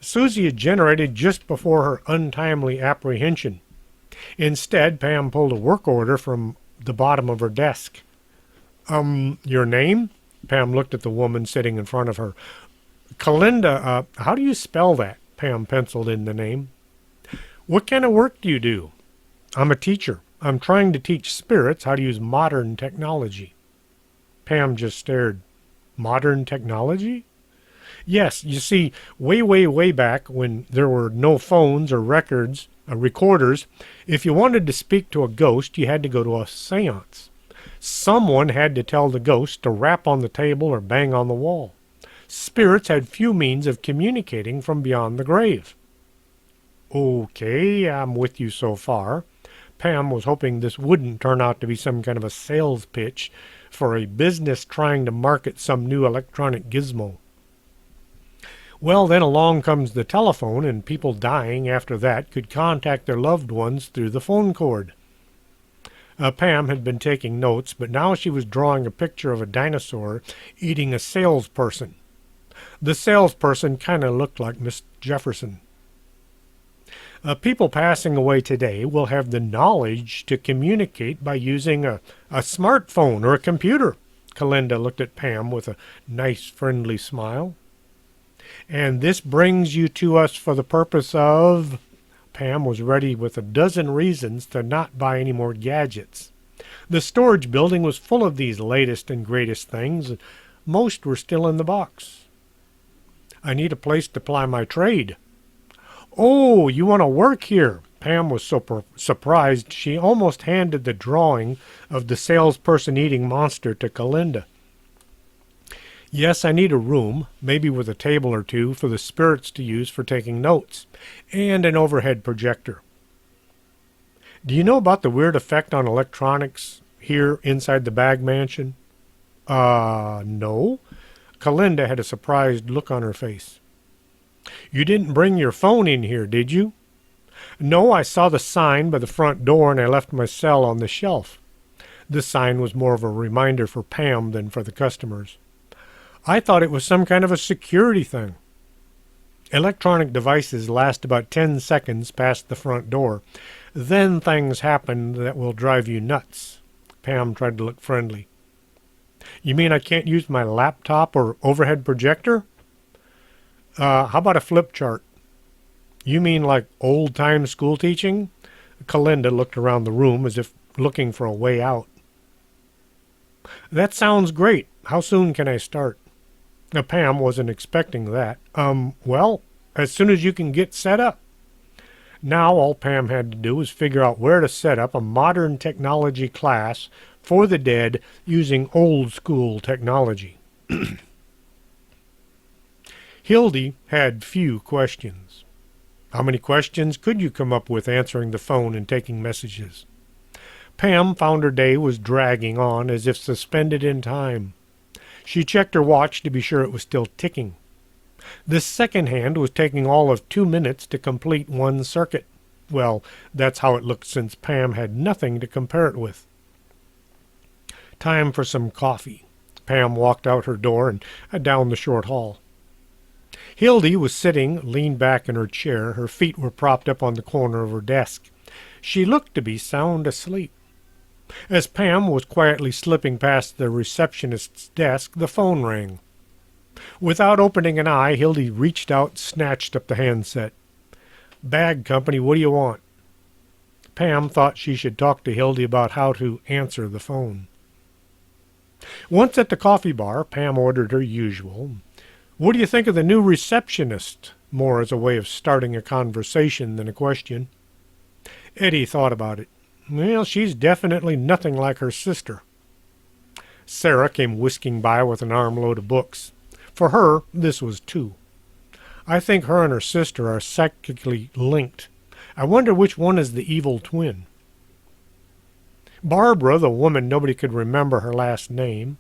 Susie had generated just before her untimely apprehension. Instead, Pam pulled a work order from the bottom of her desk. Your name? Pam looked at the woman sitting in front of her. Calinda, how do you spell that? Pam penciled in the name. What kind of work do you do? I'm a teacher. I'm trying to teach spirits how to use modern technology. Pam just stared. Modern technology? Yes, you see, way back when there were no phones or recorders, if you wanted to speak to a ghost, you had to go to a seance. Someone had to tell the ghost to rap on the table or bang on the wall. Spirits had few means of communicating from beyond the grave. Okay, I'm with you so far. Pam was hoping this wouldn't turn out to be some kind of a sales pitch for a business trying to market some new electronic gizmo. Well, then along comes the telephone, and people dying after that could contact their loved ones through the phone cord. Pam had been taking notes, but now she was drawing a picture of a dinosaur eating a salesperson. The salesperson kind of looked like Miss Jefferson. People passing away today will have the knowledge to communicate by using a smartphone or a computer, Calinda looked at Pam with a nice, friendly smile. And this brings you to us for the purpose of... Pam was ready with a dozen reasons to not buy any more gadgets. The storage building was full of these latest and greatest things, and most were still in the box. I need a place to ply my trade. Oh, you want to work here? Pam was so surprised she almost handed the drawing of the salesperson-eating monster to Calinda. Yes, I need a room, maybe with a table or two for the spirits to use for taking notes, and an overhead projector. Do you know about the weird effect on electronics here inside the BAG mansion? No. Calinda had a surprised look on her face. You didn't bring your phone in here, did you? No, I saw the sign by the front door and I left my cell on the shelf. This sign was more of a reminder for Pam than for the customers. I thought it was some kind of a security thing. Electronic devices last about 10 seconds past the front door. Then things happen that will drive you nuts. Pam tried to look friendly. You mean I can't use my laptop or overhead projector? How about a flip chart? You mean like old-time school teaching? Calinda looked around the room as if looking for a way out. That sounds great. How soon can I start? Now, Pam wasn't expecting that. Well, as soon as you can get set up. Now all Pam had to do was figure out where to set up a modern technology class for the dead using old-school technology. Hilda had few questions. How many questions could you come up with answering the phone and taking messages? Pam found her day was dragging on as if suspended in time. She checked her watch to be sure it was still ticking. The second hand was taking all of 2 minutes to complete one circuit. Well, that's how it looked since Pam had nothing to compare it with. Time for some coffee. Pam walked out her door and down the short hall. Hilda was sitting, leaned back in her chair. Her feet were propped up on the corner of her desk. She looked to be sound asleep. As Pam was quietly slipping past the receptionist's desk, the phone rang. Without opening an eye, Hilda reached out and snatched up the handset. "BAG Company, what do you want?" Pam thought she should talk to Hilda about how to answer the phone. Once at the coffee bar, Pam ordered her usual. "What do you think of the new receptionist?" More as a way of starting a conversation than a question. Eddie thought about it. Well, she's definitely nothing like her sister. Sarah came whisking by with an armload of books. For her, this was two. I think her and her sister are psychically linked. I wonder which one is the evil twin. Barbara, the woman nobody could remember her last name.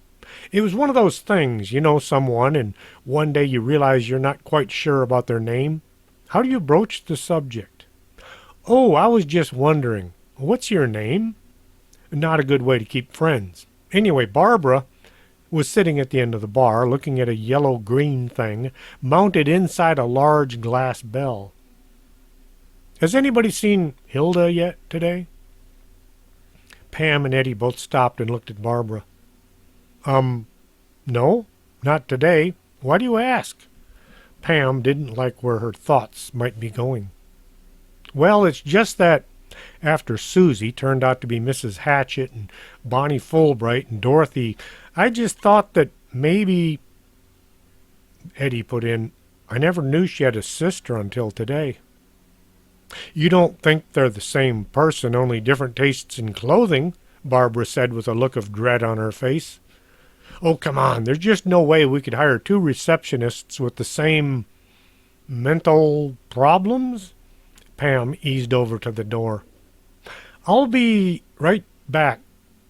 It was one of those things, you know someone, and one day you realize you're not quite sure about their name. How do you broach the subject? "Oh, I was just wondering, what's your name?" Not a good way to keep friends. Anyway, Barbara was sitting at the end of the bar, looking at a yellow-green thing mounted inside a large glass bell. Has anybody seen Hilda yet today? Pam and Eddie both stopped and looked at Barbara. No, not today. Why do you ask? Pam didn't like where her thoughts might be going. Well, it's just that after Susie turned out to be Mrs. Hatchett and Bonnie Fulbright and Dorothy, I just thought that maybe... Eddie put in, "I never knew she had a sister until today." "You don't think they're the same person, only different tastes in clothing?" Barbara said with a look of dread on her face. "Oh, come on, there's just no way we could hire two receptionists with the same mental problems?" Pam eased over to the door. "I'll be right back.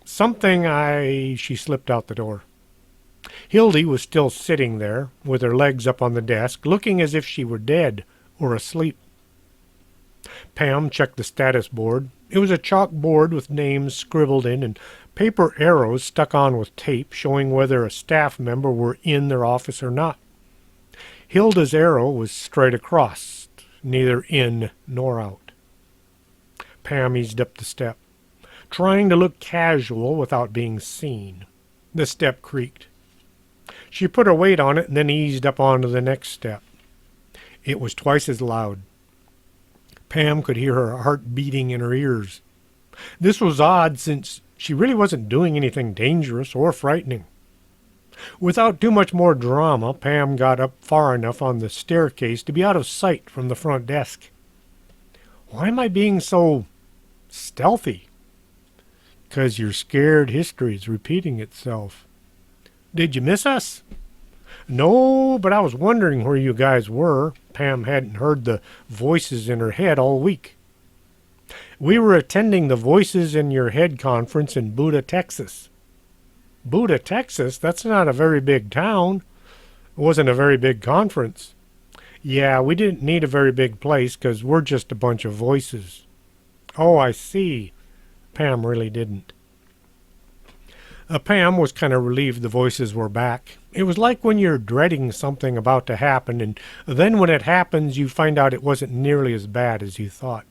She slipped out the door. Hilda was still sitting there, with her legs up on the desk, looking as if she were dead or asleep. Pam checked the status board. It was a chalkboard with names scribbled in and paper arrows stuck on with tape showing whether a staff member were in their office or not. Hilda's arrow was straight across, neither in nor out. Pam eased up the step, trying to look casual without being seen. The step creaked. She put her weight on it and then eased up onto the next step. It was twice as loud. Pam could hear her heart beating in her ears. This was odd, since she really wasn't doing anything dangerous or frightening. Without too much more drama, Pam got up far enough on the staircase to be out of sight from the front desk. Why am I being so stealthy? 'Cause you're scared history is repeating itself. Did you miss us? No, but I was wondering where you guys were. Pam hadn't heard the voices in her head all week. We were attending the Voices in Your Head conference in Buda, Texas. Buda, Texas? That's not a very big town. It wasn't a very big conference. Yeah, we didn't need a very big place because we're just a bunch of voices. Oh, I see. Pam really didn't. Pam was kind of relieved the voices were back. It was like when you're dreading something about to happen, and then when it happens, you find out it wasn't nearly as bad as you thought.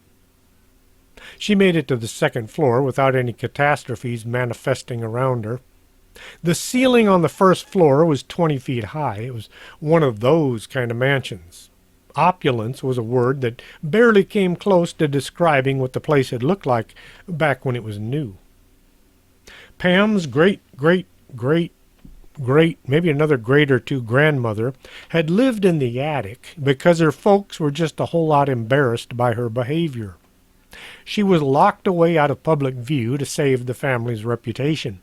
She made it to the second floor without any catastrophes manifesting around her. The ceiling on the first floor was 20 feet high. It was one of those kind of mansions. Opulence was a word that barely came close to describing what the place had looked like back when it was new. Pam's great, maybe another great or two grandmother had lived in the attic because her folks were just a whole lot embarrassed by her behavior. She was locked away out of public view to save the family's reputation.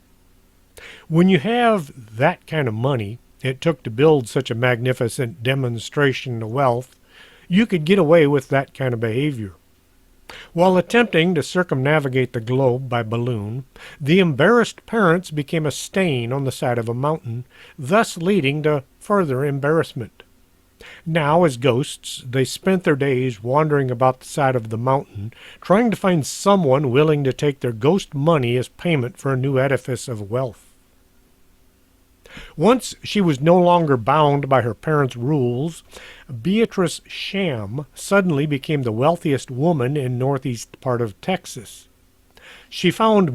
When you have that kind of money it took to build such a magnificent demonstration of wealth, you could get away with that kind of behavior. While attempting to circumnavigate the globe by balloon, the embarrassed parents became a stain on the side of a mountain, thus leading to further embarrassment. Now, as ghosts, they spent their days wandering about the side of the mountain, trying to find someone willing to take their ghost money as payment for a new edifice of wealth. Once she was no longer bound by her parents' rules, Beatrice Sham suddenly became the wealthiest woman in northeast part of Texas. She found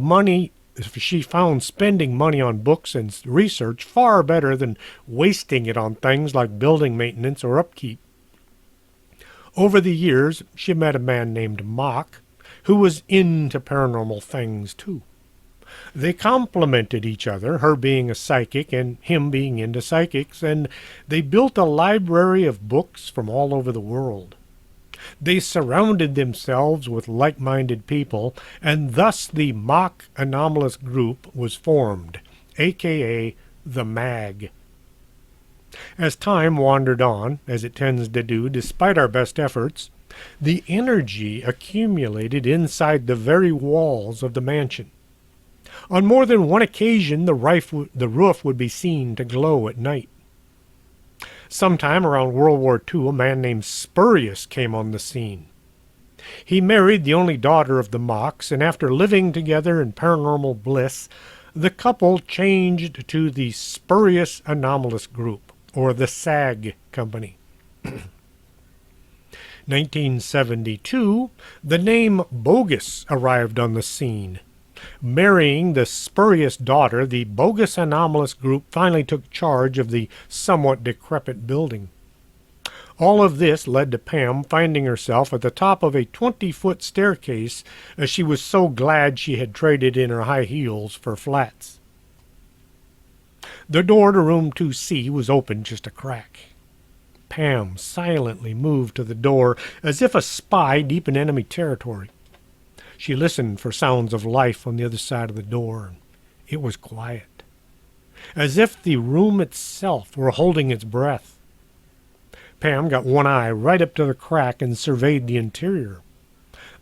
spending money on books and research far better than wasting it on things like building maintenance or upkeep. Over the years, she met a man named Mock, who was into paranormal things too. They complemented each other, her being a psychic and him being into psychics, and they built a library of books from all over the world. They surrounded themselves with like-minded people, and thus the Mock Anomalous Group was formed, a.k.a. the MAG. As time wandered on, as it tends to do despite our best efforts, the energy accumulated inside the very walls of the mansion. On more than one occasion, the roof would be seen to glow at night. Sometime around World War II, a man named Spurious came on the scene. He married the only daughter of the Mocks, and after living together in paranormal bliss, the couple changed to the Spurious Anomalous Group, or the SAG Company. 1972, the name Bogus arrived on the scene. Marrying the spurious daughter, the Bogus Anomalous Group finally took charge of the somewhat decrepit building. All of this led to Pam finding herself at the top of a 20-foot staircase, as she was so glad she had traded in her high heels for flats. The door to room 2C was open just a crack. Pam silently moved to the door as if a spy deep in enemy territory. She listened for sounds of life on the other side of the door. It was quiet, as if the room itself were holding its breath. Pam got one eye right up to the crack and surveyed the interior.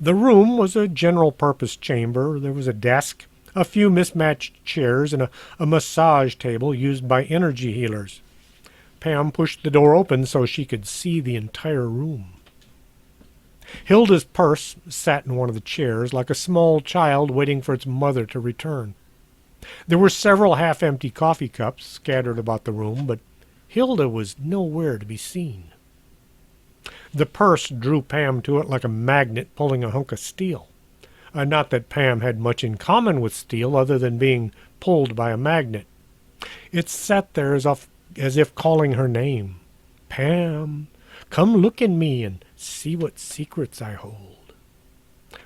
The room was a general-purpose chamber. There was a desk, a few mismatched chairs, and a massage table used by energy healers. Pam pushed the door open so she could see the entire room. Hilda's purse sat in one of the chairs like a small child waiting for its mother to return. There were several half-empty coffee cups scattered about the room, but Hilda was nowhere to be seen. The purse drew Pam to it like a magnet pulling a hunk of steel. Not that Pam had much in common with steel other than being pulled by a magnet. It sat there as if calling her name. Pam, come look at me and see what secrets I hold.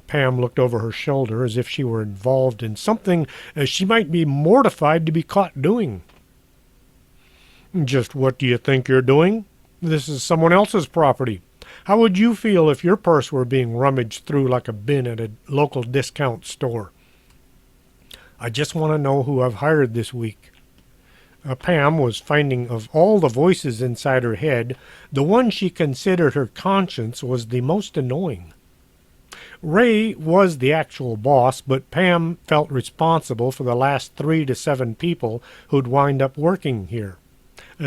Pam looked over her shoulder as if she were involved in something she might be mortified to be caught doing. Just what do you think you're doing? This is someone else's property. How would you feel if your purse were being rummaged through like a bin at a local discount store? I just want to know who I've hired this week. Pam was finding of all the voices inside her head, the one she considered her conscience was the most annoying. Ray was the actual boss, but Pam felt responsible for the last 3 to 7 people who'd wind up working here.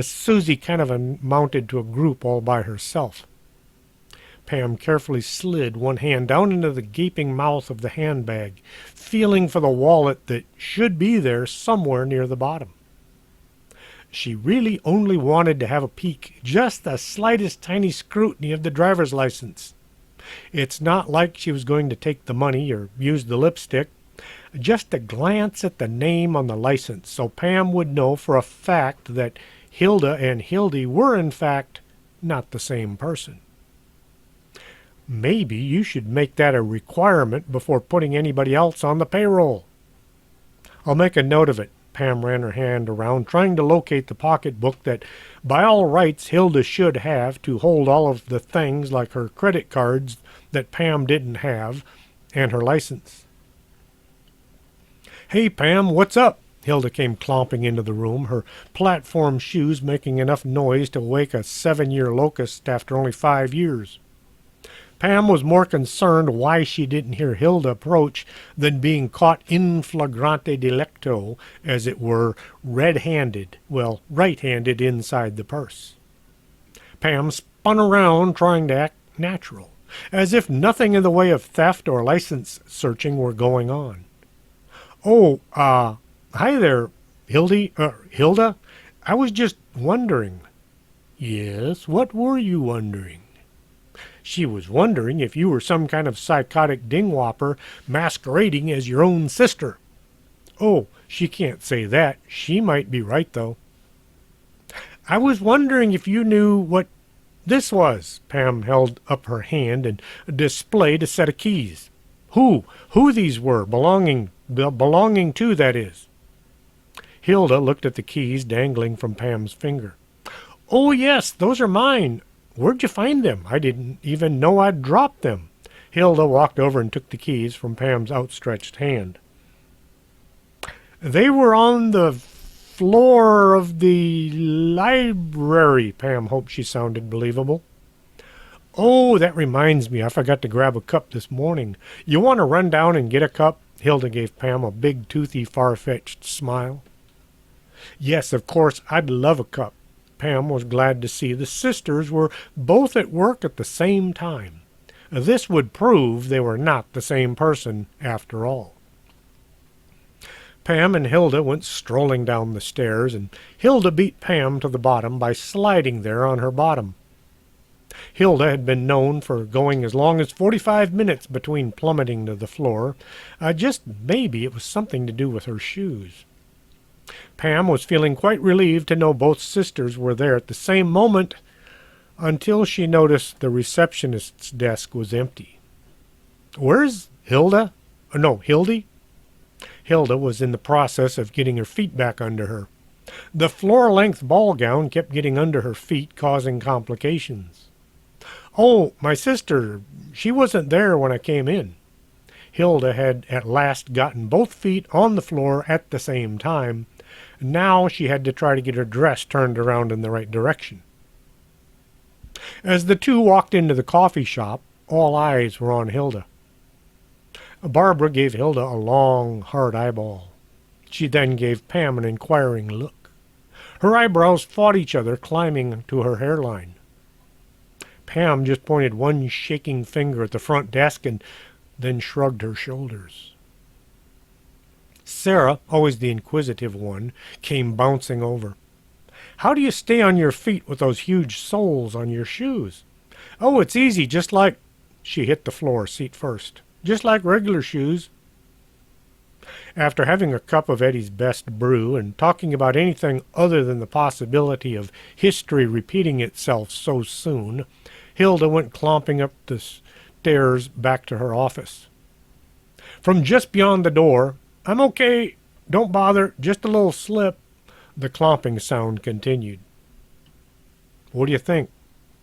Susie kind of amounted to a group all by herself. Pam carefully slid one hand down into the gaping mouth of the handbag, feeling for the wallet that should be there somewhere near the bottom. She really only wanted to have a peek, just the slightest tiny scrutiny of the driver's license. It's not like she was going to take the money or use the lipstick, just a glance at the name on the license, so Pam would know for a fact that Hilda and Hildy were in fact not the same person. Maybe you should make that a requirement before putting anybody else on the payroll. I'll make a note of it. Pam ran her hand around, trying to locate the pocketbook that, by all rights, Hilda should have to hold all of the things like her credit cards that Pam didn't have, and her license. Hey, Pam, what's up? Hilda came clomping into the room, her platform shoes making enough noise to wake a 7-year locust after only 5 years. Pam was more concerned why she didn't hear Hilda approach than being caught in flagrante delicto, as it were, red-handed, well, right-handed inside the purse. Pam spun around trying to act natural, as if nothing in the way of theft or license searching were going on. Oh, hi there, Hilda. I was just wondering. Yes, what were you wondering? She was wondering if you were some kind of psychotic dingwhopper masquerading as your own sister. Oh, she can't say that. She might be right, though. I was wondering if you knew what this was. Pam held up her hand and displayed a set of keys. Who these were, belonging to, that is. Hilda looked at the keys dangling from Pam's finger. Oh, yes, those are mine. Where'd you find them? I didn't even know I'd dropped them. Hilda walked over and took the keys from Pam's outstretched hand. They were on the floor of the library. Pam hoped she sounded believable. Oh, that reminds me, I forgot to grab a cup this morning. You want to run down and get a cup? Hilda gave Pam a big, toothy, far-fetched smile. Yes, of course, I'd love a cup. Pam was glad to see the sisters were both at work at the same time. This would prove they were not the same person after all. Pam and Hilda went strolling down the stairs, and Hilda beat Pam to the bottom by sliding there on her bottom. Hilda had been known for going as long as 45 minutes between plummeting to the floor. Just maybe it was something to do with her shoes. Pam was feeling quite relieved to know both sisters were there at the same moment until she noticed the receptionist's desk was empty. Where's Hilda? No, Hildy? Hilda was in the process of getting her feet back under her. The floor-length ball gown kept getting under her feet, causing complications. Oh, my sister, she wasn't there when I came in. Hilda had at last gotten both feet on the floor at the same time. Now she had to try to get her dress turned around in the right direction. As the two walked into the coffee shop, all eyes were on Hilda. Barbara gave Hilda a long, hard eyeball. She then gave Pam an inquiring look. Her eyebrows fought each other, climbing to her hairline. Pam just pointed one shaking finger at the front desk and then shrugged her shoulders. Sarah, always the inquisitive one, came bouncing over. How do you stay on your feet with those huge soles on your shoes? Oh, it's easy, just like... She hit the floor, seat first. Just like regular shoes. After having a cup of Eddie's best brew and talking about anything other than the possibility of history repeating itself so soon, Hilda went clomping up the stairs back to her office. From just beyond the door, "I'm okay, don't bother, just a little slip," the clomping sound continued. "What do you think?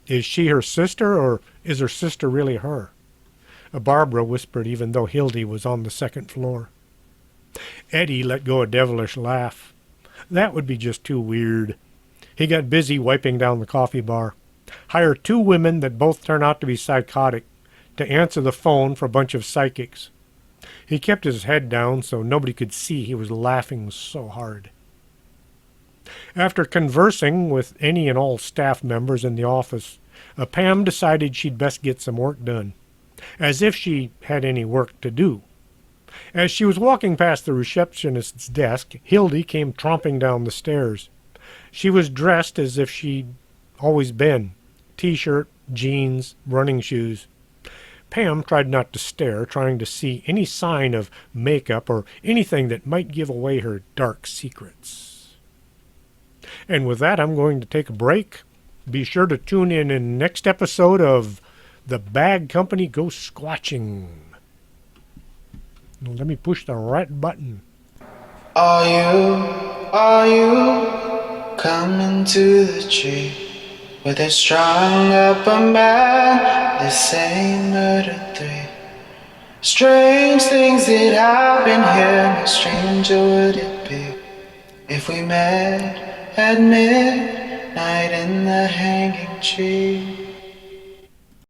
Is she her sister, or is her sister really her?" Barbara whispered, even though Hildy was on the second floor. Eddie let go a devilish laugh. That would be just too weird. He got busy wiping down the coffee bar. Hire 2 women that both turn out to be psychotic to answer the phone for a bunch of psychics. He kept his head down so nobody could see he was laughing so hard. After conversing with any and all staff members in the office, Pam decided she'd best get some work done, as if she had any work to do. As she was walking past the receptionist's desk, Hildy came tromping down the stairs. She was dressed as if she'd always been: t-shirt, jeans, running shoes. Pam tried not to stare, trying to see any sign of makeup or anything that might give away her dark secrets. And with that, I'm going to take a break. Be sure to tune in the next episode of the BAG Co Go Squatching. Let me push the right button. Are you coming to the tree where they strung up a man? They say murder 3. Strange things that happen here, no stranger would it be if we met at midnight in the hanging tree.